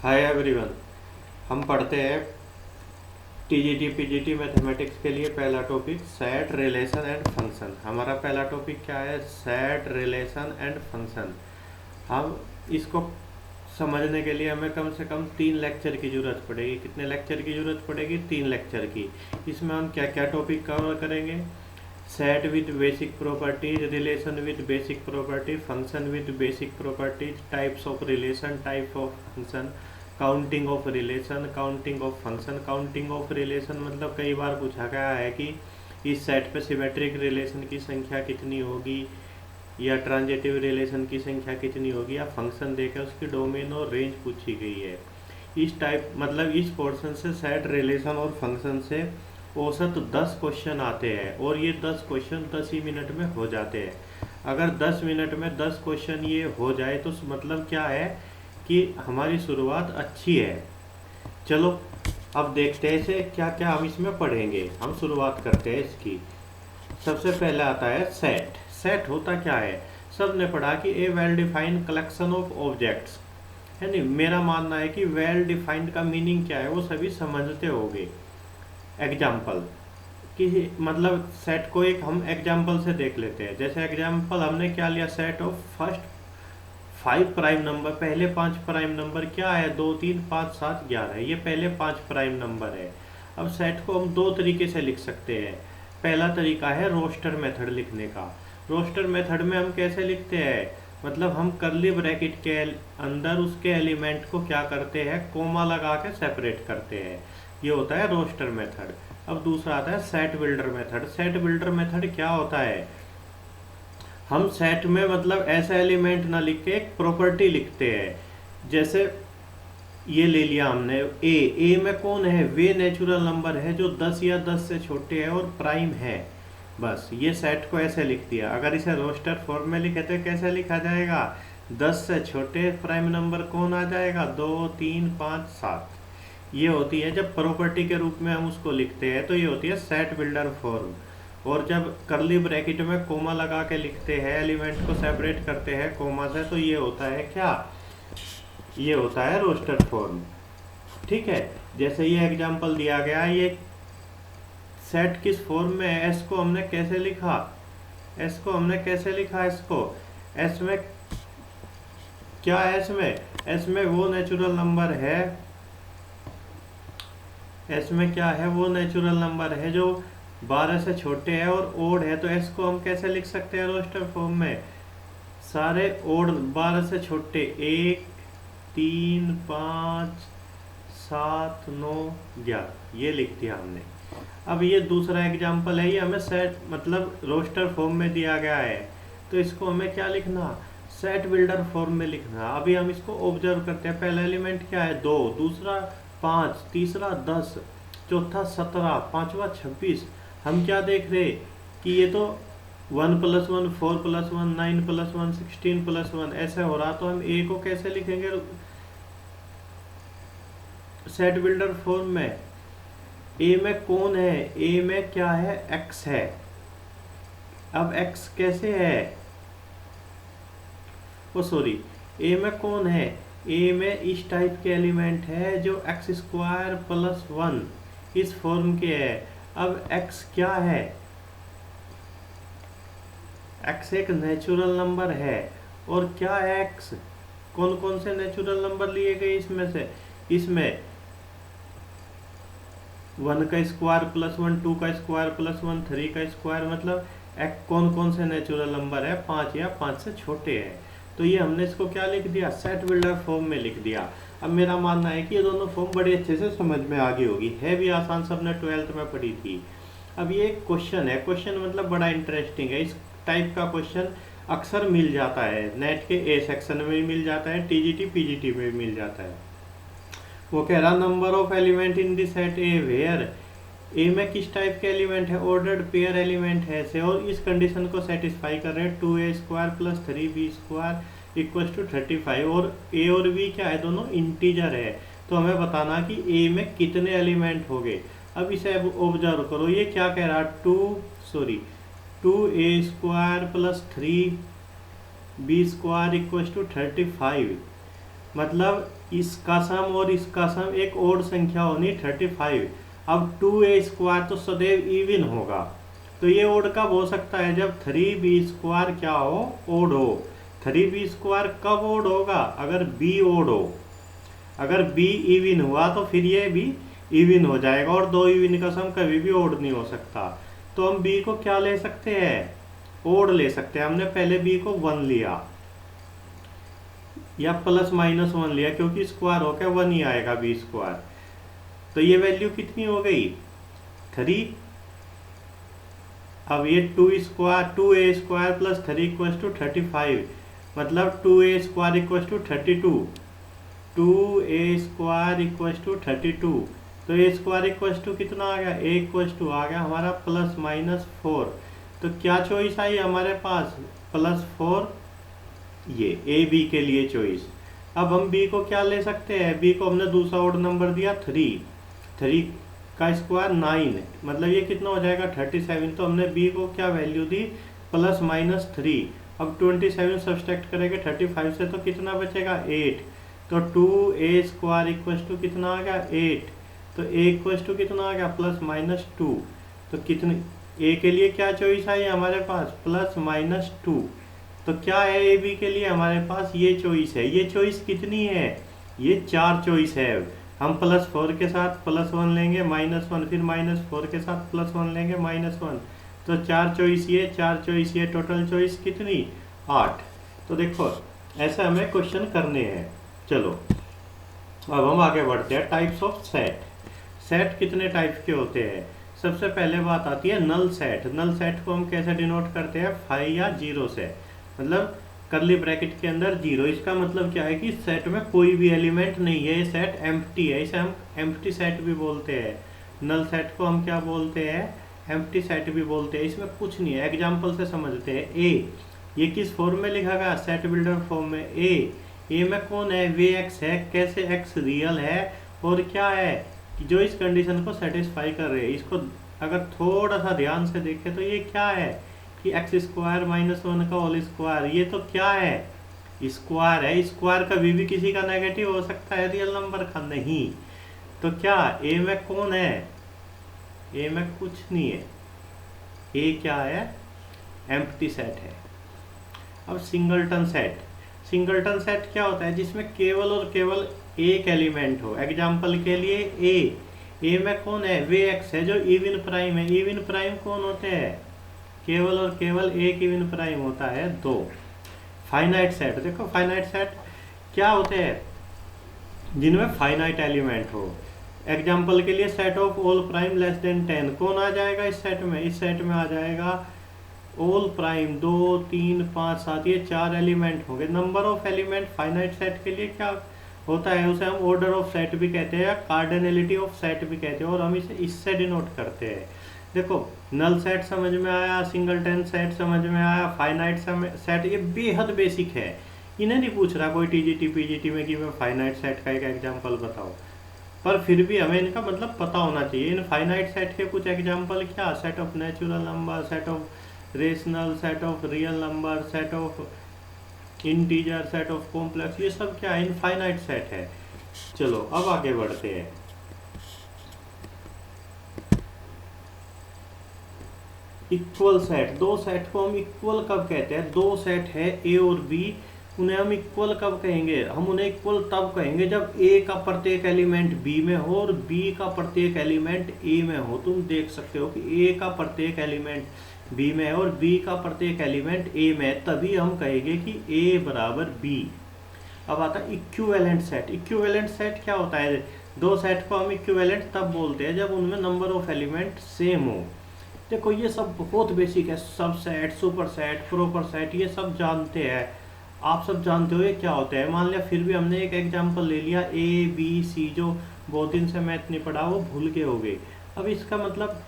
Hi everyone. हम पढ़ते हैं टीजीटी पीजीटी मैथमेटिक्स के लिए पहला topic set relation and function. हमारा पहला टॉपिक क्या है? Set relation and function. हम इसको समझने के लिए हमें कम से कम 3 लेक्चर की ज़रूरत पड़ेगी। कितने लेक्चर की ज़रूरत पड़ेगी? 3 लेक्चर की। इसमें हम क्या क्या टॉपिक कवर करेंगे? Set with basic properties, relation with basic property, function with basic properties, types of relation, type of function, counting of relation, counting of function. Counting of relation मतलब कई बार पूछा गया है कि इस सेट पे सिमेट्रिक रिलेशन की संख्या कितनी होगी, या ट्रांजिटिव रिलेशन की संख्या कितनी होगी, या फंक्शन देकर उसकी डोमेन और रेंज पूछी गई है। इस टाइप मतलब इस पोर्शन से सेट रिलेशन और फंक्शन से औसत 10 क्वेश्चन आते हैं, और ये 10 क्वेश्चन 10 ही मिनट में हो जाते हैं। अगर 10 मिनट में 10 क्वेश्चन ये हो जाए तो मतलब क्या है कि हमारी शुरुआत अच्छी है। चलो अब देखते हैं इसे क्या क्या हम इसमें पढ़ेंगे। हम शुरुआत करते हैं इसकी। सबसे पहले आता है सेट। सेट होता क्या है? सब ने पढ़ा कि a well defined collection of objects, है नहीं। मेरा मानना है कि वेल डिफाइंड का मीनिंग क्या है वो सभी समझते होंगे। एग्जाम्पल कि मतलब सेट को एक हम एग्जाम्पल से देख लेते हैं। जैसे एग्जाम्पल हमने क्या लिया? Set of first 5 prime number. पहले 5 प्राइम नंबर क्या है? 2 3 5 7 11। ये पहले 5 प्राइम नंबर है। अब सेट को हम 2 तरीके से लिख सकते हैं। पहला तरीका है रोस्टर मेथड लिखने का। रोस्टर मेथड में हम कैसे लिखते हैं? मतलब हम कर्ली ब्रैकेट के अंदर उसके एलिमेंट को क्या करते हैं? कोमा लगा के सेपरेट करते हैं। ये होता है रोस्टर मेथड। अब दूसरा आता है set builder method. Set builder method क्या होता है? हम सेट में मतलब ऐसा एलिमेंट ना लिख के एक प्रॉपर्टी लिखते हैं। जैसे ये ले लिया हमने ए में कौन है? वे नेचुरल नंबर है जो 10 या 10 से छोटे हैं और प्राइम है। बस ये सेट को ऐसे लिख दिया। अगर इसे रोस्टर फॉर्म में लिखे तो कैसे लिखा जाएगा? 10 से छोटे प्राइम नंबर कौन आ जाएगा? 2 3 5 7। ये होती है जब प्रॉपर्टी के रूप में हम उसको लिखते हैं तो ये होती है सेट बिल्डर फॉर्म। और जब कर्ली ब्रैकेट में कोमा लगा के लिखते हैं, एलिमेंट को सेपरेट करते हैं कोमा से, तो ये होता है क्या? ये होता है रोस्टर फॉर्म। ठीक है। जैसे ये एग्जांपल दिया गया, ये सेट किस फॉर्म में है? एस को हमने कैसे लिखा? एस को हमने कैसे लिखा? एस को एस में क्या है? एस में वो नेचुरल नंबर है, एस में क्या है? वो नेचुरल नंबर है जो 12 से छोटे है और ओड है। तो एस को हम कैसे लिख सकते हैं रोस्टर फॉर्म में? सारे ओड 12 से छोटे 1 3 5 7 9 11 ये लिख दिया हमने। अब ये दूसरा एग्जांपल है, ये हमें सेट मतलब रोस्टर फॉर्म में दिया गया है, तो इसको हमें क्या लिखना? सेट बिल्डर फॉर्म में लिखना। अभी हम इसको ऑब्जर्व करते हैं। पहला एलिमेंट क्या है? 2, दूसरा 5, तीसरा 10, चौथा 17, पांचवा 26। हम क्या देख रहे कि ये तो 1 + 1 4 + 1 9 + 1 16 + 1 ऐसे हो रहा। तो हम ए को कैसे लिखेंगे सेट बिल्डर फॉर्म में? ए में कौन है? ए में क्या है? एक्स है। अब एक्स कैसे है? ओ सॉरी, ए में कौन है? ए में इस टाइप के एलिमेंट है जो x² + 1 इस फॉर्म के है। अब x क्या है? x एक नेचुरल नंबर है। और क्या है x? कौन कौन से नेचुरल नंबर लिए गए इसमें से? इसमें 1 का स्क्वायर + 1, 2 का स्क्वायर + 1, 3 का स्क्वायर। मतलब कौन कौन से नेचुरल नंबर है? 5 या 5 से छोटे हैं। तो ये हमने इसको क्या लिख दिया? सेट बिल्डर फॉर्म में लिख दिया। अब मेरा मानना है कि ये दोनों फॉर्म बड़े अच्छे से समझ में आ गई होगी, है भी आसान, सबने 12th में पढ़ी थी। अब ये एक क्वेश्चन है। क्वेश्चन मतलब बड़ा इंटरेस्टिंग है। इस टाइप का क्वेश्चन अक्सर मिल जाता है, नेट के ए सेक्शन में भी मिल जाता है, टीजीटी पीजीटी में भी मिल जाता है। वो कह रहा number of element in the set A where A में किस टाइप के एलिमेंट है? ऑर्डर्ड पेयर एलिमेंट है ऐसे, और इस कंडीशन को सेटिस्फाई कर रहे हैं 2a² + 3b² = 35। और ए और बी क्या है? दोनों इंटीजर है। तो हमें बताना कि ए में कितने एलिमेंट हो गए। अब इसे ऑब्जर्व करो, ये क्या कह रहा? 2a² + 3b² = 35। मतलब इसका सम और इसका सम एक ओड संख्या होनी 35। अब 2a² तो सदैव इवन होगा, तो ये ओड कब हो सकता है, जब 3b² क्या हो, ओड हो। 3b² कब ओड होगा, अगर b ओड हो। अगर b इवन हुआ तो फिर ये भी इवन हो जाएगा, और दो इवन का सम कभी भी ओड नहीं हो सकता। तो हम b को क्या ले सकते हैं, ओड ले सकते हैं। हमने पहले b को 1 लिया या ±1 लिया, क्योंकि स्क्वायर होकर 1 ही आएगा b²। तो ये वैल्यू कितनी हो गई, 3। अब ये 2a² प्लस 3 = 35, मतलब 2a² = 32। 2a² = 32, तो a² कितना आ गया, a आ गया हमारा ±4। तो क्या चॉइस आई हमारे पास, +4, ये ए बी के लिए चॉइस। अब हम बी को क्या ले सकते हैं, बी को हमने दूसरा ऑड नंबर दिया 3, 3 का स्क्वायर 9, मतलब ये कितना हो जाएगा 37। तो हमने बी को क्या वैल्यू दी, +-3। अब 27 सब्सट्रैक्ट करेंगे 35 से, तो कितना बचेगा 8। तो 2a² कितना आ गया 8। तो a कितना आ गया +-2। तो कितने ए के लिए क्या चॉइस आई हमारे पास, +-2। तो क्या है ए बी के लिए हमारे पास, ये चॉइस है। ये चॉइस कितनी है, ये 4 चॉइस है। हम +4 के साथ +1 लेंगे -1, फिर -4 के साथ +1 लेंगे -1। तो 4 चॉइस ये, 4 चॉइस ये, टोटल चॉइस कितनी, 8। तो देखो ऐसा हमें क्वेश्चन करने हैं। चलो अब हम आगे बढ़ते हैं, टाइप्स ऑफ सेट। सेट कितने टाइप के होते हैं। सबसे पहले बात आती है नल सेट। नल सेट को हम कैसे डिनोट करते हैं, 5 या 0 से, मतलब करली ब्रैकेट के अंदर 0। इसका मतलब क्या है कि सेट में कोई भी एलिमेंट नहीं है, ये सेट एम्प्टी है, इसे हम एम्प्टी सेट भी बोलते हैं। नल सेट को हम क्या बोलते हैं, एम्प्टी सेट भी बोलते हैं। इसमें कुछ नहीं है, एग्जाम्पल से समझते हैं। ए, ये किस फॉर्म में लिखा गया, सेट बिल्डर फॉर्म में। ए में कौन है, वे एक्स है, कैसे एक्स रियल है, और क्या है कि जो इस कंडीशन को सेटिस्फाई कर रहे हैं। इसको अगर थोड़ा सा ध्यान से देखें तो ये क्या है कि x² -1 का होल स्क्वायर, ये तो क्या है, स्क्वायर है। स्क्वायर कभी भी किसी का नेगेटिव हो सकता है, रियल नंबर का नहीं। तो क्या ए में कौन है, ए में कुछ नहीं है, ए क्या है, एम्प्टी सेट है। अब सिंगलटन सेट। सिंगलटन सेट क्या होता है, जिसमें केवल और केवल एक एलिमेंट हो। एग्जाम्पल के लिए ए में कौन है, वे एक्स है जो इवन प्राइम है। इवन प्राइम कौन होते हैं, केवल और केवल एक इवन प्राइम होता है, 2। फाइनाइट सेट, देखो फाइनाइट सेट क्या होते हैं, जिनमें फाइनाइट एलिमेंट हो। एग्जाम्पल के लिए set of all prime less than 10 कौन आ जाएगा इस सेट में, इस सेट में आ जाएगा ऑल प्राइम 2, 3, 5, 7, ये 4 एलिमेंट होंगे। Number of element finite set के लिए क्या होता है, उसे हम ऑर्डर ऑफ सेट भी कहते हैं या कार्डिनलिटी ऑफ सेट भी कहते हैं, और हम इसे इससे डिनोट करते हैं। देखो नल सेट समझ में आया, सिंगलटन सेट समझ में आया, फाइनाइट सेट ये बेहद बेसिक है। इन्हें नहीं पूछ रहा कोई टीजीटी पीजीटी में कि मैं फाइनाइट सेट का एक एग्जांपल बताओ, पर फिर भी हमें इनका मतलब पता होना चाहिए। इन फाइनाइट सेट के कुछ एग्जांपल क्या, set of natural number, set of rational, set of real number, set of integer, set of complex, ये सब क्या है, इनफाइनाइट सेट है। चलो अब आगे बढ़ते हैं। इक्वल सेट, दो सेट को हम इक्वल कब कहते हैं, दो सेट है ए और बी, उन्हें हम इक्वल कब कहेंगे, हम उन्हें इक्वल तब कहेंगे जब ए का प्रत्येक एलिमेंट बी में हो और बी का प्रत्येक एलिमेंट ए में हो। तुम देख सकते हो कि ए का प्रत्येक एलिमेंट बी में है और बी का प्रत्येक एलिमेंट ए में है, तभी हम कहेंगे कि ए बराबर बी। अब आता है इक्विवेलेंट सेट। इक्विवेलेंट सेट क्या होता है, दो सेट को हम इक्विवेलेंट तब बोलते हैं जब उनमें नंबर ऑफ एलिमेंट सेम हो। देखो ये सब बहुत बेसिक है, सब set, super set, proper set, ये सब जानते हैं, आप सब जानते हो ये क्या होता है। मान लिया फिर भी हमने एक एग्जांपल ले लिया ए बी सी, जो बहुत दिन से मैथ नहीं पढ़ा वो भूल के हो गए। अब इसका मतलब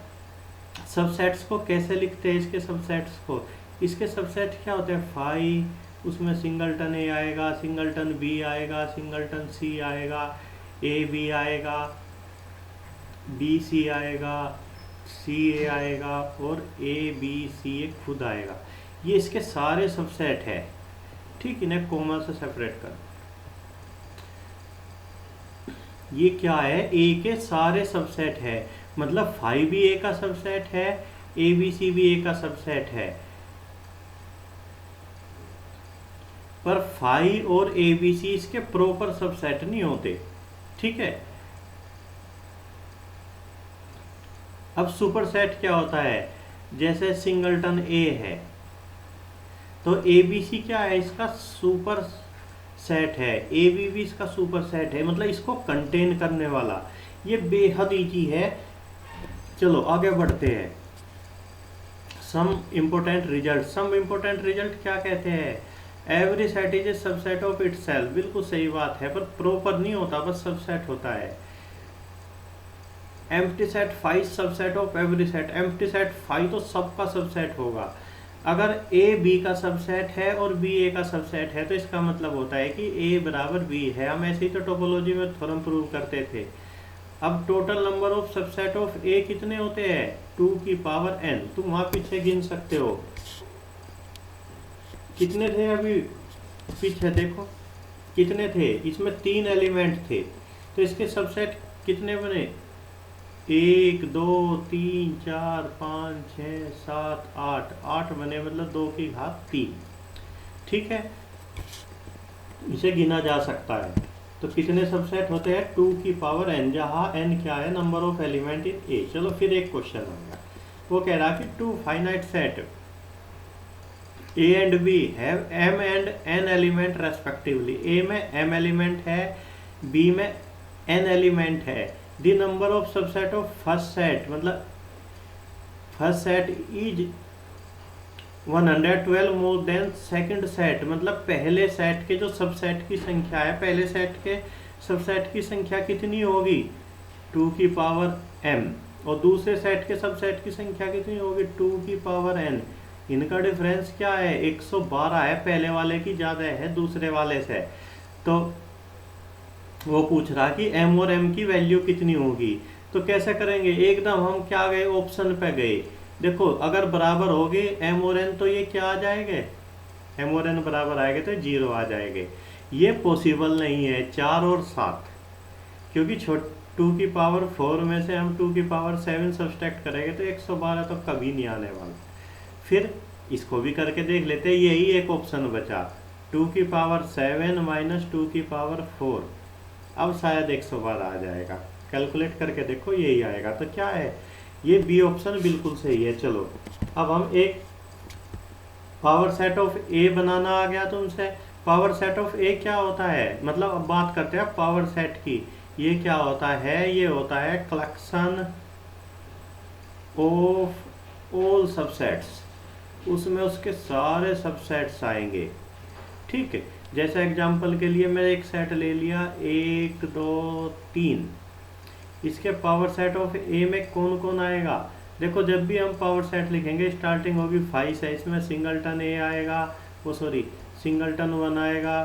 सबसेट्स को कैसे लिखते हैं, इसके सबसेट्स को, इसके सबसेट क्या होते हैं, 5, उसमें सिंगलटन ए आएगा, सिंगलटन बी आएगा, सिंगलटन सी आएगा, ए बी आएगा, बी सी आएगा, सी ए आएगा और ए बी सी ए खुद आएगा। ये इसके सारे सबसेट है, ठीक, इन्हें कॉमा से सेपरेट कर। ये क्या है, ए के सारे सबसेट है, मतलब फाइव भी ए का सबसेट है, ए बी सी भी ए का सबसेट है, पर फाइव और ए बी सी इसके प्रॉपर सबसेट नहीं होते। ठीक है, अब सुपरसेट क्या होता है, जैसे सिंगलटन ए है तो ए बी सी क्या है, इसका सुपर सेट है, ए बी भी इसका सुपर सेट है, मतलब इसको कंटेन करने वाला। ये बेहद ईजी है। चलो आगे बढ़ते हैं। सम इम्पोर्टेंट रिजल्ट क्या कहते हैं, every set is a subset of itself. बिल्कुल सही बात है, पर प्रॉपर नहीं होता, बस सबसेट होता है। Empty set five subset of every set. Empty set five तो सबका सबसेट होगा। अगर ए बी का सबसेट है और बी ए का सबसेट है तो इसका मतलब होता है कि ए बराबर बी है। हम ऐसे ही तो टोपोलॉजी में थ्योरम प्रूव करते थे। अब total number of subset of A कितने होते हैं, 2 की पावर n। तुम वहां पीछे गिन सकते हो कितने थे, अभी पीछे देखो कितने थे, इसमें 3 एलिमेंट थे, तो इसके सबसेट कितने बने, 1 2 3 4 5 6 7 8 बने, मतलब 2 की घात 3। ठीक है, इसे गिना जा सकता है। तो कितने सबसेट होते हैं, 2 की पावर n, जहाँ n क्या है, नंबर ऑफ एलिमेंट इन ए। चलो फिर एक क्वेश्चन हो गया, वो कह रहा कि 2 finite set A and B have m and n element respectively. A में m एलिमेंट है, b में n एलिमेंट है। The number of subset of first set, मतलब first set is 112 more than second set, मतलब पहले set के जो subset की संख्या है, पहले सेट के सबसेट की संख्या कितनी होगी, 2 की पावर m, और दूसरे सेट के सबसेट की संख्या कितनी होगी, 2 की पावर n। इनका डिफरेंस क्या है, 112 है, पहले वाले की ज़्यादा है दूसरे वाले से। तो वो पूछ रहा कि m और m की वैल्यू कितनी होगी। तो कैसे करेंगे, एकदम हम क्या गए, ऑप्शन पे गए। देखो अगर बराबर हो गए m और n तो ये क्या आ जाएंगे, m और n बराबर आएंगे तो 0 आ जाएंगे। ये पॉसिबल नहीं है 4 और 7, क्योंकि 2 की पावर 4 में से हम 2 की पावर 7 सब्सट्रैक्ट करेंगे तो 112 तो कभी नहीं आने वाला। फिर इसको भी करके देख लेते हैं, यही एक ऑप्शन बचा, 2 की पावर 7 माइनस 2 की पावर 4, अब शायद 112 आ जाएगा। कैलकुलेट करके देखो यही आएगा। तो क्या है, ये बी ऑप्शन बिल्कुल सही है। चलो अब हम एक पावर सेट ऑफ ए बनाना आ गया तुमसे। पावर सेट ऑफ ए क्या होता है, मतलब अब बात करते हैं पावर सेट की। ये क्या होता है, ये होता है कलेक्शन ऑफ ऑल सबसेट्स, उसमें उसके सारे सबसेट्स आएंगे। ठीक है, जैसे एग्जांपल के लिए मैं एक सेट ले लिया 1 2 3, इसके पावर सेट ऑफ ए में कौन कौन आएगा। देखो जब भी हम पावर सेट लिखेंगे स्टार्टिंग होगी 5 से, इसमें सिंगलटन ए आएगा, सिंगलटन 1 आएगा,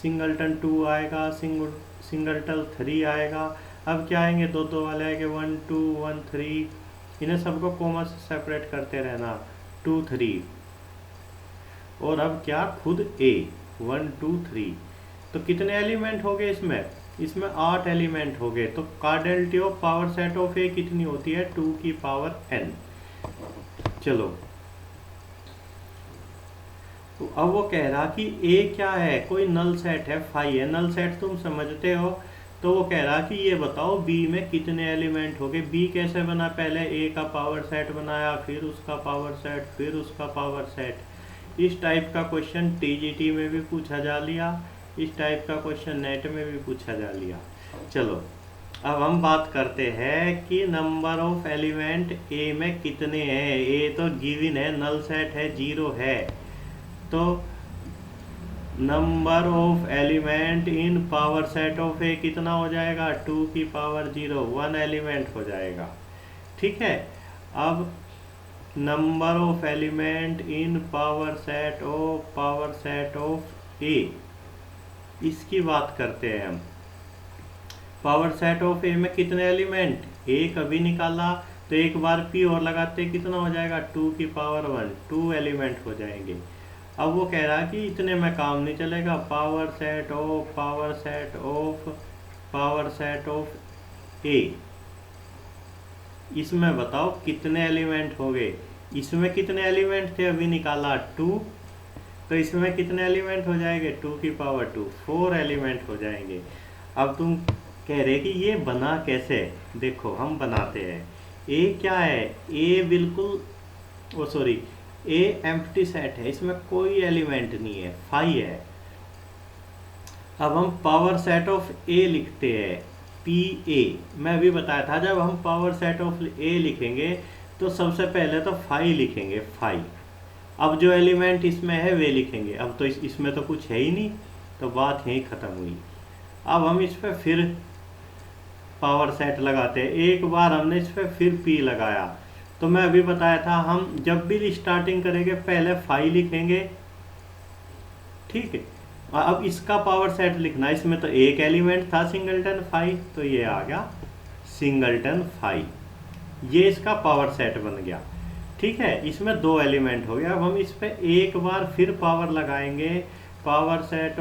सिंगलटन 2 आएगा, सिंगलटन 3 आएगा। अब क्या आएंगे, दो दो वाले आएंगे 1 2 1 3, इन्हें सबको कॉमा से सेपरेट करते रहना 2 3, और अब क्या खुद ए 1 2 3। तो कितने एलिमेंट हो गए इसमें 8 एलिमेंट हो गए। तो cardinality of power set of A कितनी होती है, 2 की पावर n। चलो तो अब वो कह रहा कि ए क्या है, कोई नल सेट है, 5 है, नल सेट तुम समझते हो। तो वो कह रहा कि ये बताओ बी में कितने एलिमेंट हो गए। बी कैसे बना, पहले ए का पावर सेट बनाया, फिर उसका पावर सेट, फिर उसका पावर सेट। इस टाइप का क्वेश्चन टीजीटी में भी पूछा जा लिया, इस टाइप का क्वेश्चन नेट में भी पूछा जा लिया। चलो अब हम बात करते हैं कि नंबर ऑफ एलिमेंट ए में कितने हैं। ए तो गिवन है, नल सेट है, 0 है। तो number of element in power set of A कितना हो जाएगा, 2 की पावर 0, 1 एलिमेंट हो जाएगा। ठीक है, अब number of element in power set of A, इसकी बात करते हैं हम। पावर सेट ऑफ ए में कितने एलिमेंट, एक अभी निकाला तो एक बार पी और लगाते कितना हो जाएगा, 2 की पावर 1, 2 एलिमेंट हो जाएंगे। अब वो कह रहा कि इतने में काम नहीं चलेगा, power set of set of A, इसमें बताओ कितने एलिमेंट हो गए। इसमें कितने एलिमेंट थे अभी निकाला 2, तो इसमें कितने एलिमेंट हो जाएंगे 2 की पावर 2, 4 एलिमेंट हो जाएंगे। अब तुम कह रहे कि ये बना कैसे, देखो हम बनाते हैं। ए क्या है, ए बिल्कुल ओ सॉरी ए एम्प्टी सेट है, इसमें कोई एलिमेंट नहीं है, 5 है। अब हम पावर सेट ऑफ ए लिखते हैं, पी ए। मैं अभी बताया था जब हम पावर सेट ऑफ ए लिखेंगे तो सबसे पहले तो 5 लिखेंगे, 5। अब जो एलिमेंट इसमें है वे लिखेंगे। अब तो इसमें तो कुछ है ही नहीं, तो बात यहीं ख़त्म हुई। अब हम इस पर फिर पावर सेट लगाते हैं। एक बार हमने इस पर फिर पी लगाया, तो मैं अभी बताया था हम जब भी स्टार्टिंग करेंगे पहले 5 लिखेंगे, ठीक है। अब इसका पावर सेट लिखना, इसमें तो एक एलिमेंट था सिंगलटन 5, तो ये आ गया सिंगलटन 5, ये इसका पावर सेट बन गया, ठीक है। इसमें 2 एलिमेंट हो गया। अब हम इस पे एक बार फिर पावर लगाएंगे, पावर सेट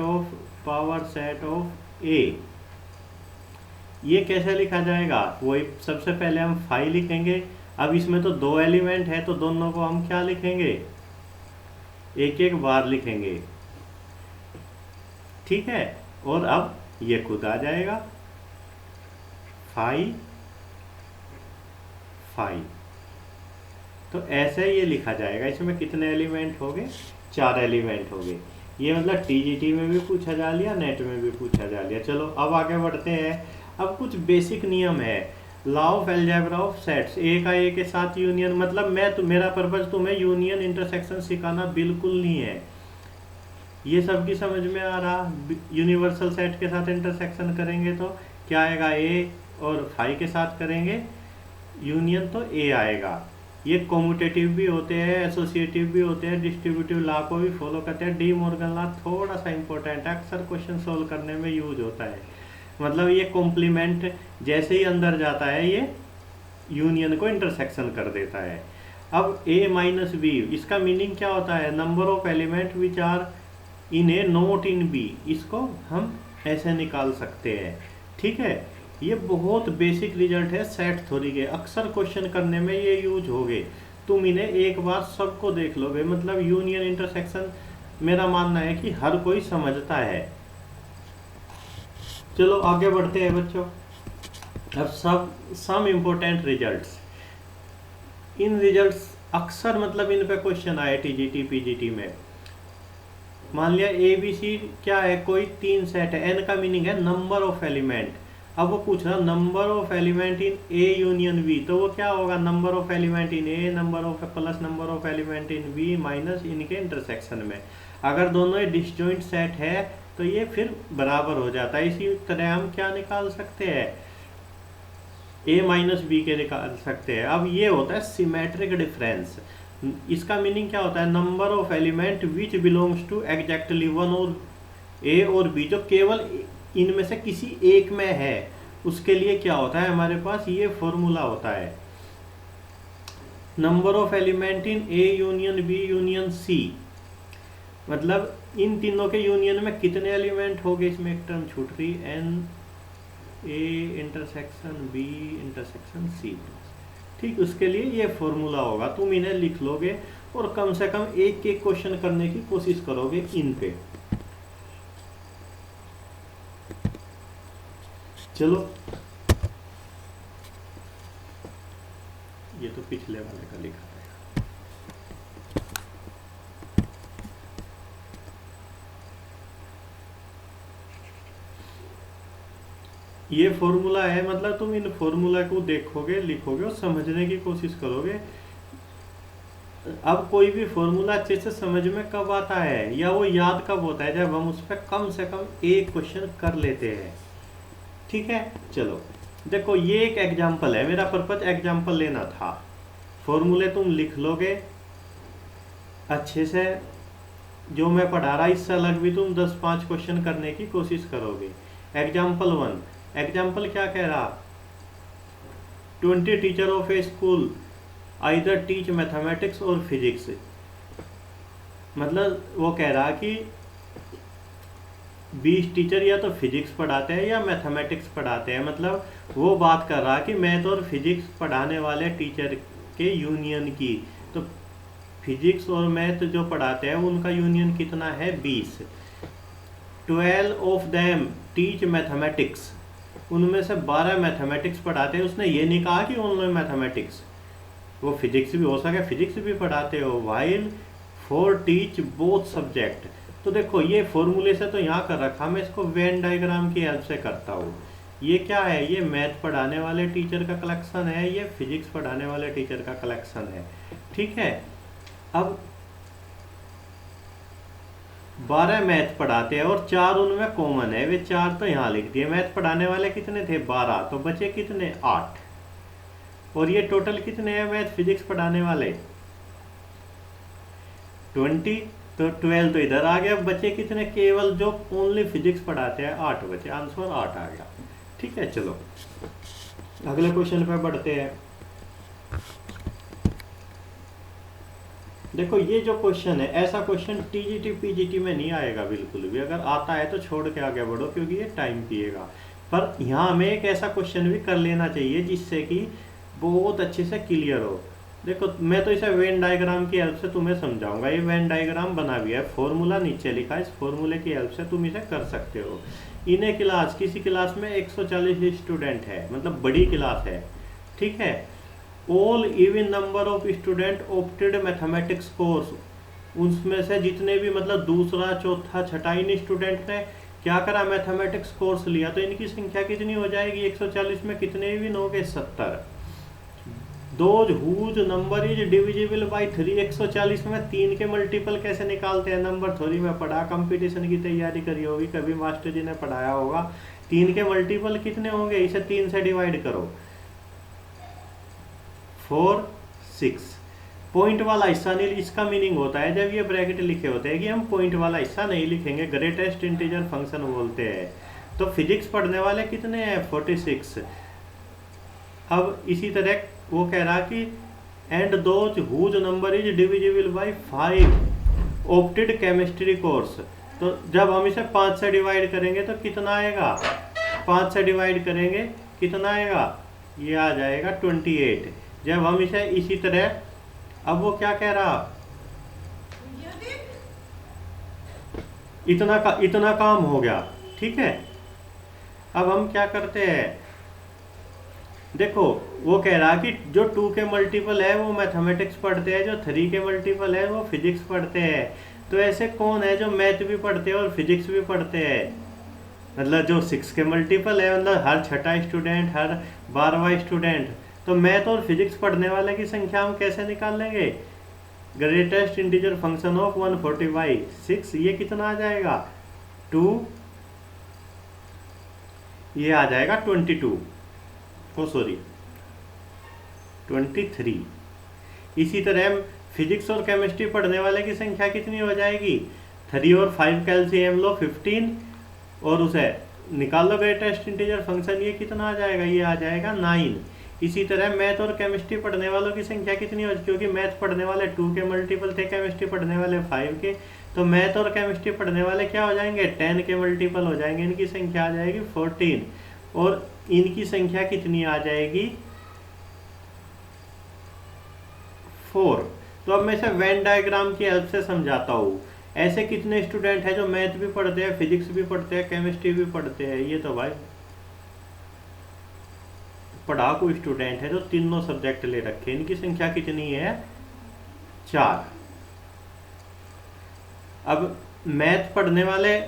ऑफ ए। ये कैसे लिखा जाएगा, वही सबसे पहले हम 5 लिखेंगे। अब इसमें तो 2 एलिमेंट है, तो दोनों को हम क्या लिखेंगे, एक एक बार लिखेंगे, ठीक है। और अब ये खुद आ जाएगा 5 5, तो ऐसे ये लिखा जाएगा। इसमें कितने एलिमेंट हो गए, 4 एलिमेंट हो गए। ये मतलब टीजीटी में भी पूछा जा लिया, नेट में भी पूछा जा लिया। चलो अब आगे बढ़ते हैं। अब कुछ बेसिक नियम है, law of algebra of sets. A का ए के साथ यूनियन, मतलब मेरा पर्पज तुम्हें यूनियन इंटरसेक्शन सिखाना बिल्कुल नहीं है, ये सबकी समझ में आ रहा। यूनिवर्सल सेट के साथ इंटरसेक्शन करेंगे तो क्या आएगा, ए, और 5 के साथ करेंगे यूनियन तो ए आएगा। ये कॉम्यूटेटिव भी होते हैं, एसोसिएटिव भी होते हैं, डिस्ट्रीब्यूटिव लॉ को भी फॉलो करते हैं। डी मॉर्गन लॉ थोड़ा सा इंपॉर्टेंट है, अक्सर क्वेश्चन सोल्व करने में यूज होता है। मतलब ये कॉम्प्लीमेंट जैसे ही अंदर जाता है ये यूनियन को इंटरसेक्शन कर देता है। अब a माइनस बी, इसका मीनिंग क्या होता है, number of element which are in a not in b, इसको हम ऐसे निकाल सकते हैं, ठीक है। ये बहुत बेसिक रिजल्ट है सेट थ्योरी के, अक्सर क्वेश्चन करने में ये यूज होगे। तुम इन्हें एक बार सबको देख लोगे, मतलब यूनियन इंटरसेक्शन मेरा मानना है कि हर कोई समझता है। चलो आगे बढ़ते हैं बच्चों। अब सम इम्पोर्टेंट रिजल्ट्स, इन रिजल्ट्स अक्सर मतलब इन पे क्वेश्चन आए टीजीटी पीजीटी में। मान लिया ए बी सी क्या है, कोई 3 सेट है, एन का मीनिंग है नंबर ऑफ एलिमेंट। अब वो पूछ रहा number of element in a union b, तो वो क्या होगा, number of element in a number of plus number of element in b minus इनके इंटरसेक्शन में। अगर दोनों ही डिसजॉइंट सेट है तो ये फिर बराबर हो जाता है। इसी तरह हम क्या निकाल सकते हैं, ए माइनस बी के निकाल सकते हैं। अब ये होता है सिमेट्रिक डिफरेंस। इसका मीनिंग क्या होता है, number of element which belongs to exactly one और ए और बी, जो केवल इनमें से किसी एक में है, उसके लिए क्या होता है, हमारे पास ये फॉर्मूला होता है, number of element in a union b union c. मतलब इन तीनों के यूनियन में कितने एलिमेंट हो गए, इसमें एक टर्म छूट रही, n a intersection b intersection c, ठीक। उसके लिए ये फॉर्मूला होगा, तुम इन्हें लिख लोगे और कम से कम एक एक क्वेश्चन करने की कोशिश करोगे इन पे। चलो ये तो पिछले वाले का लिखा है। ये फॉर्मूला है, मतलब तुम इन फॉर्मूला को देखोगे, लिखोगे और समझने की कोशिश करोगे। अब कोई भी फॉर्मूला अच्छे से समझ में कब आता है या वो याद कब होता है, जब हम उस पर कम से कम एक क्वेश्चन कर लेते हैं, ठीक है। चलो देखो ये एक एग्जाम्पल है, मेरा पर्पज एग्जाम्पल लेना था। फॉर्मूले तुम लिख लोगे अच्छे से, जो मैं पढ़ा रहा इससे अलग भी तुम 10-5 क्वेश्चन करने की कोशिश करोगे। एग्जाम्पल 1, एग्जाम्पल क्या कह रहा, 20 teacher of A school either teach mathematics और फिजिक्स। मतलब वो कह रहा कि 20 टीचर या तो फिजिक्स पढ़ाते हैं या मैथमेटिक्स पढ़ाते हैं, मतलब वो बात कर रहा कि मैथ और फिजिक्स पढ़ाने वाले टीचर के यूनियन की। तो फिजिक्स और मैथ जो पढ़ाते हैं उनका यूनियन कितना है, 20। 12 ऑफ देम टीच मैथमेटिक्स, उनमें से 12 मैथमेटिक्स पढ़ाते हैं। उसने ये नहीं कहा कि ओनली मैथमेटिक्स, वो फिजिक्स भी हो सके, फिजिक्स भी पढ़ाते हो। While 4 teach both subject. तो देखो ये फॉर्मूले से तो यहाँ कर रखा, मैं इसको वेन डायग्राम की हेल्प से करता हूँ। ये क्या है, ये मैथ पढ़ाने वाले टीचर का कलेक्शन है, ये फिजिक्स पढ़ाने वाले टीचर का कलेक्शन है, ठीक है। अब 12 मैथ पढ़ाते हैं और 4 उनमें कॉमन है, वे 4 तो यहाँ लिख दिए। मैथ पढ़ाने वाले कितने थे, 12, तो बचे कितने, 8। और ये टोटल कितने हैं मैथ फिजिक्स पढ़ाने वाले, 20। तो 12 तो इधर आ गया, बचे कितने, केवल जो ओनली फिजिक्स पढ़ाते हैं 8 बचे, आंसर 8 आ गया, ठीक है। चलो अगले क्वेश्चन पे बढ़ते हैं। देखो ये जो क्वेश्चन है, ऐसा क्वेश्चन टीजीटी पीजीटी में नहीं आएगा बिल्कुल भी, अगर आता है तो छोड़ के आगे बढ़ो क्योंकि ये टाइम पिएगा। पर यहाँ हमें एक ऐसा क्वेश्चन भी कर लेना चाहिए जिससे कि बहुत अच्छे से क्लियर हो। देखो मैं तो इसे वेन डायग्राम की हेल्प से तुम्हें समझाऊंगा। ये वेन डायग्राम बना भी है, फॉर्मूला नीचे लिखा है, इस फॉर्मूले की हेल्प से तुम इसे कर सकते हो। इन्हें क्लास, किसी क्लास में 140 स्टूडेंट है, मतलब बड़ी क्लास है, ठीक है। All even number of student opted mathematics course, उसमें से जितने भी मतलब दूसरा चौथा छठा इन स्टूडेंट ने क्या करा, मैथमेटिक्स कोर्स लिया, तो इनकी संख्या कितनी हो जाएगी, 140 में कितने भी हो गए, 70। Those whose number is divisible by 3, 140 में 3 के मल्टीपल कैसे निकालते हैं, नंबर थोड़ी में पढ़ा, कंपटीशन की तैयारी करी होगी, कभी मास्टर जी ने पढ़ाया होगा। 3 के मल्टीपल कितने होंगे, इसे 3 से डिवाइड करो, 4, 6। पॉइंट वाला हिस्सा नहीं, इसका मीनिंग होता है जब ये ब्रैकेट लिखे होते हैं कि हम पॉइंट वाला हिस्सा नहीं लिखेंगे, ग्रेटेस्ट इंटीजर फंक्शन बोलते हैं। तो फिजिक्स पढ़ने वाले कितने हैं, 46। अब इसी तरह वो कह रहा कि and those whose number is divisible by 5 opted chemistry course. तो जब हम इसे 5 से डिवाइड करेंगे तो कितना आएगा, 5 से डिवाइड करेंगे कितना आएगा, ये आ जाएगा 28। जब हम इसे इसी तरह, अब वो क्या कह रहा, इतना काम हो गया, ठीक है। अब हम क्या करते हैं, देखो वो कह रहा कि जो 2 के मल्टीपल है वो मैथमेटिक्स पढ़ते हैं, जो 3 के मल्टीपल है वो फिजिक्स पढ़ते हैं। तो ऐसे कौन है जो मैथ भी पढ़ते हैं और फिजिक्स भी पढ़ते हैं, मतलब जो 6 के मल्टीपल है, मतलब हर छठा स्टूडेंट, हर 12वां स्टूडेंट। तो मैथ और फिजिक्स पढ़ने वाले की संख्या हम कैसे निकाल लेंगे, ग्रेटेस्ट इंटीजर फंक्शन ऑफ 140/6, ये कितना आ जाएगा, 2, ये आ जाएगा 22, ओ सॉरी 23। इसी तरह फिजिक्स और केमिस्ट्री पढ़ने वाले की संख्या कितनी हो जाएगी, 3 और 5 कैल्सियम लो 15, और उसे निकाल लो ग्रेटेस्ट इंटीजर फंक्शन, ये कितना आ जाएगा, ये आ जाएगा 9। इसी तरह मैथ और केमिस्ट्री पढ़ने वालों की संख्या कितनी हो, क्योंकि मैथ पढ़ने वाले 2 के मल्टीपल थे, केमिस्ट्री पढ़ने वाले 5 के, तो मैथ और केमिस्ट्री पढ़ने वाले क्या हो जाएंगे, 10 के मल्टीपल हो जाएंगे, इनकी संख्या आ जाएगी 14। और इनकी संख्या कितनी आ जाएगी, 4। तो अब मैं इसे वेन डायग्राम की हेल्प से समझाता हूँ। ऐसे कितने स्टूडेंट हैं जो मैथ भी पढ़ते हैं, फिजिक्स भी पढ़ते हैं, केमिस्ट्री भी पढ़ते हैं, ये तो भाई पढ़ाकू स्टूडेंट है जो तीनों सब्जेक्ट ले रखे हैं। इनकी संख्या कितनी है, 4। अब मैथ पढ़ने वाले,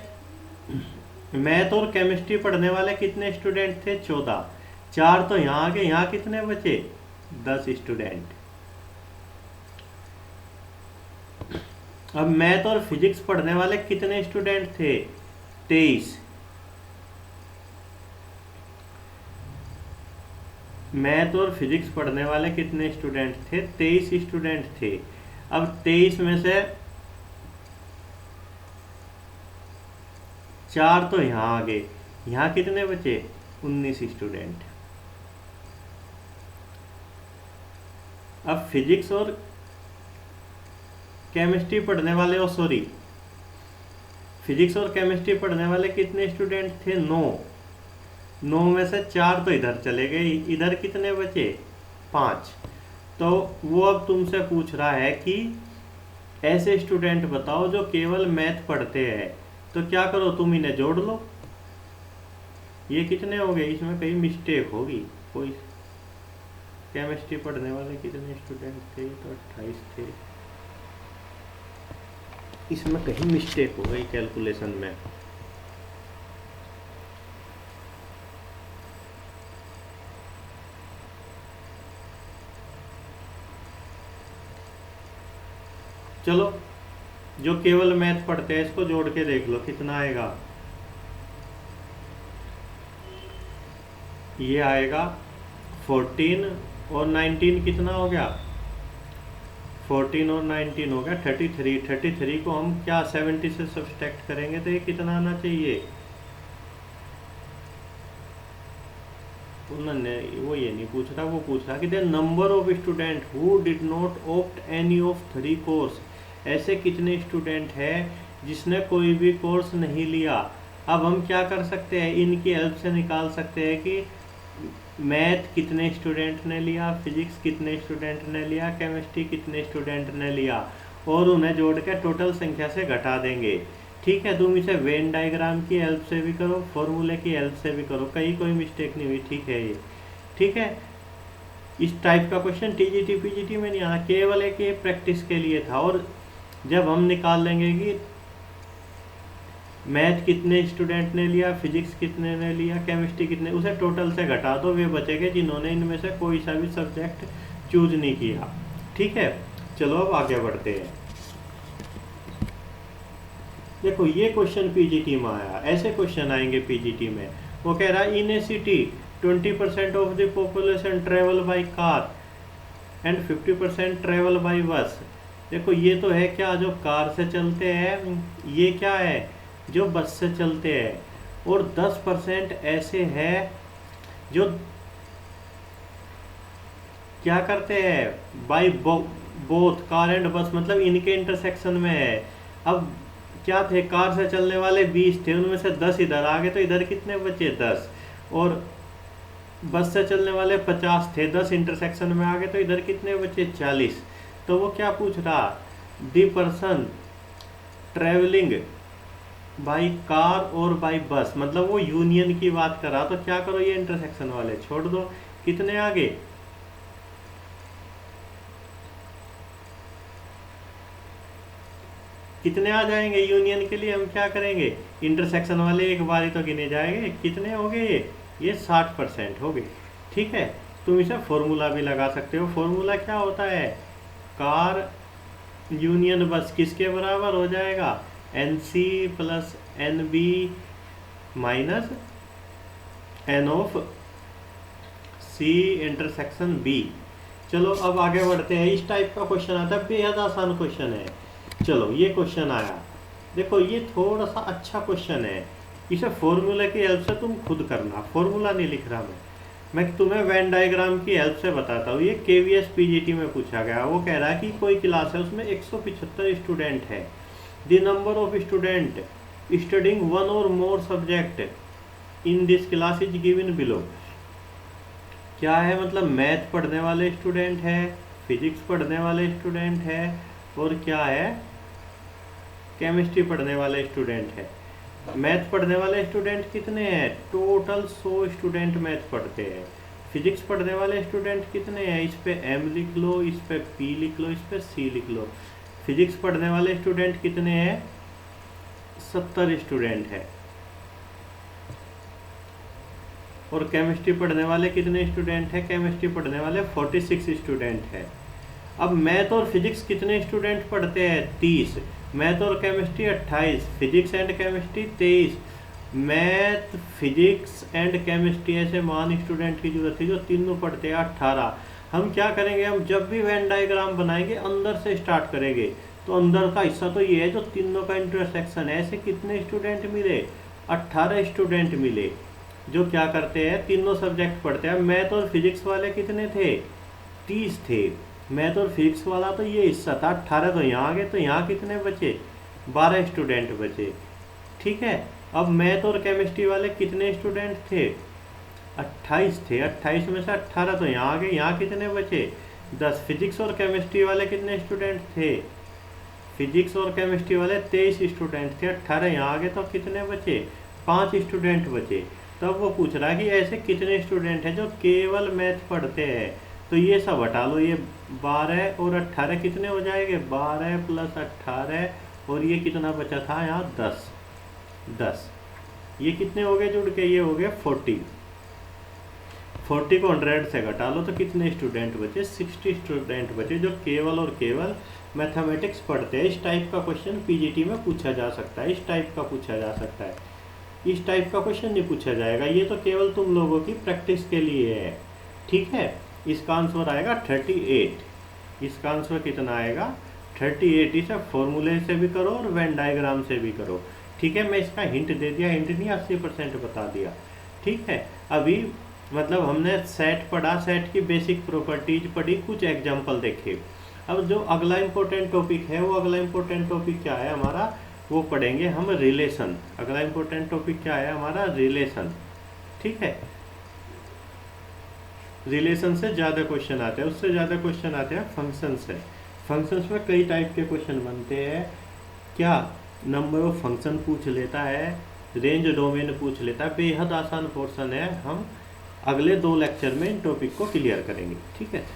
मैथ और केमिस्ट्री पढ़ने वाले कितने स्टूडेंट थे, 14। 4 तो यहाँ आ गए, यहाँ कितने बचे, 10 स्टूडेंट। अब मैथ और फिजिक्स पढ़ने वाले कितने स्टूडेंट थे, 23। मैथ और फिजिक्स पढ़ने वाले कितने स्टूडेंट थे, 23 स्टूडेंट थे। अब 23 में से 4 तो यहाँ आ गए, यहाँ कितने बचे, 19 स्टूडेंट। अब फिजिक्स और केमिस्ट्री पढ़ने वाले, फिजिक्स और केमिस्ट्री पढ़ने वाले कितने स्टूडेंट थे? 9। 9 में से 4 तो इधर चले गए, इधर कितने बचे? 5। तो वो अब तुमसे पूछ रहा है कि ऐसे स्टूडेंट बताओ जो केवल मैथ पढ़ते हैं। तो क्या करो, तुम इन्हें जोड़ लो। ये कितने हो गए? इसमें कहीं मिस्टेक होगी कोई। केमिस्ट्री पढ़ने वाले कितने स्टूडेंट थे? तो 28 थे। इसमें कहीं मिस्टेक हो गई कैलकुलेशन में। चलो, जो केवल मैथ पढ़ते हैं इसको जोड़ के देख लो कितना आएगा। ये आएगा 14 और 19 कितना हो गया? 14 और 19 हो गया 33। 33 को हम क्या 70 से सब्सट्रैक्ट करेंगे तो ये कितना आना चाहिए? उन्होंने वो ये नहीं पूछ रहा, वो पूछ रहा कि the number of student who did not opt any of 3 course. ऐसे कितने स्टूडेंट हैं जिसने कोई भी कोर्स नहीं लिया। अब हम क्या कर सकते हैं, इनकी हेल्प से निकाल सकते हैं कि मैथ कितने स्टूडेंट ने लिया, फिजिक्स कितने स्टूडेंट ने लिया, केमिस्ट्री कितने स्टूडेंट ने लिया, और उन्हें जोड़ के टोटल संख्या से घटा देंगे। ठीक है, तुम इसे वेन डायग्राम की हेल्प से भी करो, फॉर्मूले की हेल्प से भी करो, कहीं कोई मिस्टेक नहीं हुई। ठीक है, ये ठीक है। इस टाइप का क्वेश्चन टीजीटी पीजीटी में नहीं आना, केवल एक ये प्रैक्टिस के लिए था। और जब हम निकाल लेंगे कि मैथ कितने स्टूडेंट ने लिया, फिजिक्स कितने ने लिया, केमिस्ट्री कितने, उसे टोटल से घटा दो, वे बचेंगे जिन्होंने इनमें से कोई सा भी सब्जेक्ट चूज नहीं किया। ठीक है, चलो अब आगे बढ़ते हैं। देखो ये क्वेश्चन पीजीटी में आया, ऐसे क्वेश्चन आएंगे पीजीटी में। वो कह रहा है in a city 20% of the population travel by car and 50% travel by bus. देखो ये तो है क्या, जो कार से चलते हैं, ये क्या है जो बस से चलते हैं, और 10% ऐसे हैं जो क्या करते हैं बाय बोथ कार एंड बस, मतलब इनके इंटरसेक्शन में है। अब क्या थे, कार से चलने वाले 20 थे, उनमें से 10 इधर आ गए, तो इधर कितने बचे? 10। और बस से चलने वाले 50 थे, 10 इंटरसेक्शन में आ गए, तो इधर कितने बचे? 40। तो वो क्या पूछ रहा, the person travelling by car और बाई बस, मतलब वो यूनियन की बात कर रहा। तो क्या करो, ये इंटरसेक्शन वाले छोड़ दो, कितने आगे? कितने आ जाएंगे यूनियन के लिए? हम क्या करेंगे, इंटरसेक्शन वाले एक बारी तो गिने जाएंगे। कितने हो गए? ये 60% हो गए। ठीक है, तुम इसे फॉर्मूला भी लगा सकते हो। फॉर्मूला क्या होता है, कार यूनियन बस किसके बराबर हो जाएगा? NC plus NB minus N of C intersection B। चलो अब आगे बढ़ते हैं। इस टाइप का क्वेश्चन आता है, बेहद आसान क्वेश्चन है। चलो ये क्वेश्चन आया, देखो ये थोड़ा सा अच्छा क्वेश्चन है, इसे फॉर्मूला की हेल्प से तुम खुद करना, फॉर्मूला नहीं लिख रहा मैं तुम्हें वेन डायग्राम की हेल्प से बताता हूँ। ये KVS PGT में पूछा गया। वो कह रहा है कि कोई क्लास है, उसमें 175 स्टूडेंट है। The number of student studying one or more subject in this class is given below. क्या है, मतलब मैथ पढ़ने वाले स्टूडेंट है, फिजिक्स पढ़ने वाले स्टूडेंट है, और क्या है, केमिस्ट्री पढ़ने वाले स्टूडेंट है। मैथ पढ़ने वाले स्टूडेंट कितने हैं? टोटल 100 स्टूडेंट मैथ पढ़ते हैं। फिजिक्स पढ़ने वाले स्टूडेंट कितने हैं? इस पे M लिख लो, इस पे P लिख लो, इस पे C लिख लो। फिजिक्स पढ़ने वाले स्टूडेंट कितने हैं? 70 स्टूडेंट है। और केमिस्ट्री पढ़ने वाले कितने स्टूडेंट हैं? केमिस्ट्री पढ़ने वाले 46 स्टूडेंट है। अब मैथ और फिजिक्स कितने स्टूडेंट पढ़ते हैं? 30। मैथ और chemistry 28, physics and chemistry 23। Math, physics and chemistry ऐसे मान स्टूडेंट की जरूरत है जो तीनों पढ़ते हैं, 18। हम क्या करेंगे, हम जब भी वेन डायग्राम बनाएंगे अंदर से स्टार्ट करेंगे। तो अंदर का हिस्सा तो ये है जो तीनों का इंटरसेक्शन है। ऐसे कितने स्टूडेंट मिले? 18 स्टूडेंट मिले जो क्या करते हैं, तीनों सब्जेक्ट पढ़ते हैं। मैथ और फिजिक्स वाले कितने थे? 30 थे। मैथ और फिजिक्स वाला तो ये हिस्सा था, 18 तो यहाँ आ गए, तो यहाँ कितने बचे? 12 स्टूडेंट बचे। ठीक है। अब मैथ और केमिस्ट्री वाले कितने स्टूडेंट थे? 28 थे। 28 में से 18 तो यहाँ आ गए। यहाँ कितने बचे? 10। फिजिक्स और केमिस्ट्री वाले कितने स्टूडेंट थे? फिजिक्स और केमिस्ट्री वाले 23 स्टूडेंट थे। 18 यहाँ आ गए तो कितने बचे? 5 स्टूडेंट बचे। तब वो पूछ रहा है कि ऐसे कितने स्टूडेंट हैं जो केवल मैथ पढ़ते हैं। तो ये सब हटा लो, ये 12 और 18 कितने हो जाएंगे? 12 + 18 और ये कितना बचा था यहाँ? 10। ये कितने हो गए जुड़ के? ये हो गए 40। 40 को 100 से घटा लो तो कितने स्टूडेंट बचे? 60 स्टूडेंट बचे जो केवल और केवल मैथमेटिक्स पढ़ते हैं। इस टाइप का क्वेश्चन पीजीटी में पूछा जा सकता है, इस टाइप का पूछा जा सकता है। इस टाइप का क्वेश्चन नहीं पूछा जाएगा, ये तो केवल तुम लोगों की प्रैक्टिस के लिए है। ठीक है, इसका आंसर आएगा 38। इसका आंसर कितना आएगा? 38। इसे फॉर्मूले से भी करो और वेन डायग्राम से भी करो। ठीक है, मैं इसका हिंट दे दिया, हिंट नहीं 80% बता दिया। ठीक है, अभी मतलब हमने सेट पढ़ा, सेट की बेसिक प्रॉपर्टीज पढ़ी, कुछ एग्जाम्पल देखे। अब जो अगला इम्पोर्टेंट टॉपिक है, वो अगला इम्पोर्टेंट टॉपिक क्या है हमारा? वो पढ़ेंगे हम रिलेशन। अगला इम्पोर्टेंट टॉपिक क्या है हमारा? रिलेशन। ठीक है, रिलेशन से ज़्यादा क्वेश्चन आते हैं, उससे ज़्यादा क्वेश्चन आते हैं फंक्शन से। फंक्शंस में कई टाइप के क्वेश्चन बनते हैं। क्या नंबर ऑफ फंक्शन पूछ लेता है, रेंज डोमेन पूछ लेता है, बेहद आसान पोर्शन है। हम अगले 2 लेक्चर में इन टॉपिक को क्लियर करेंगे। ठीक है।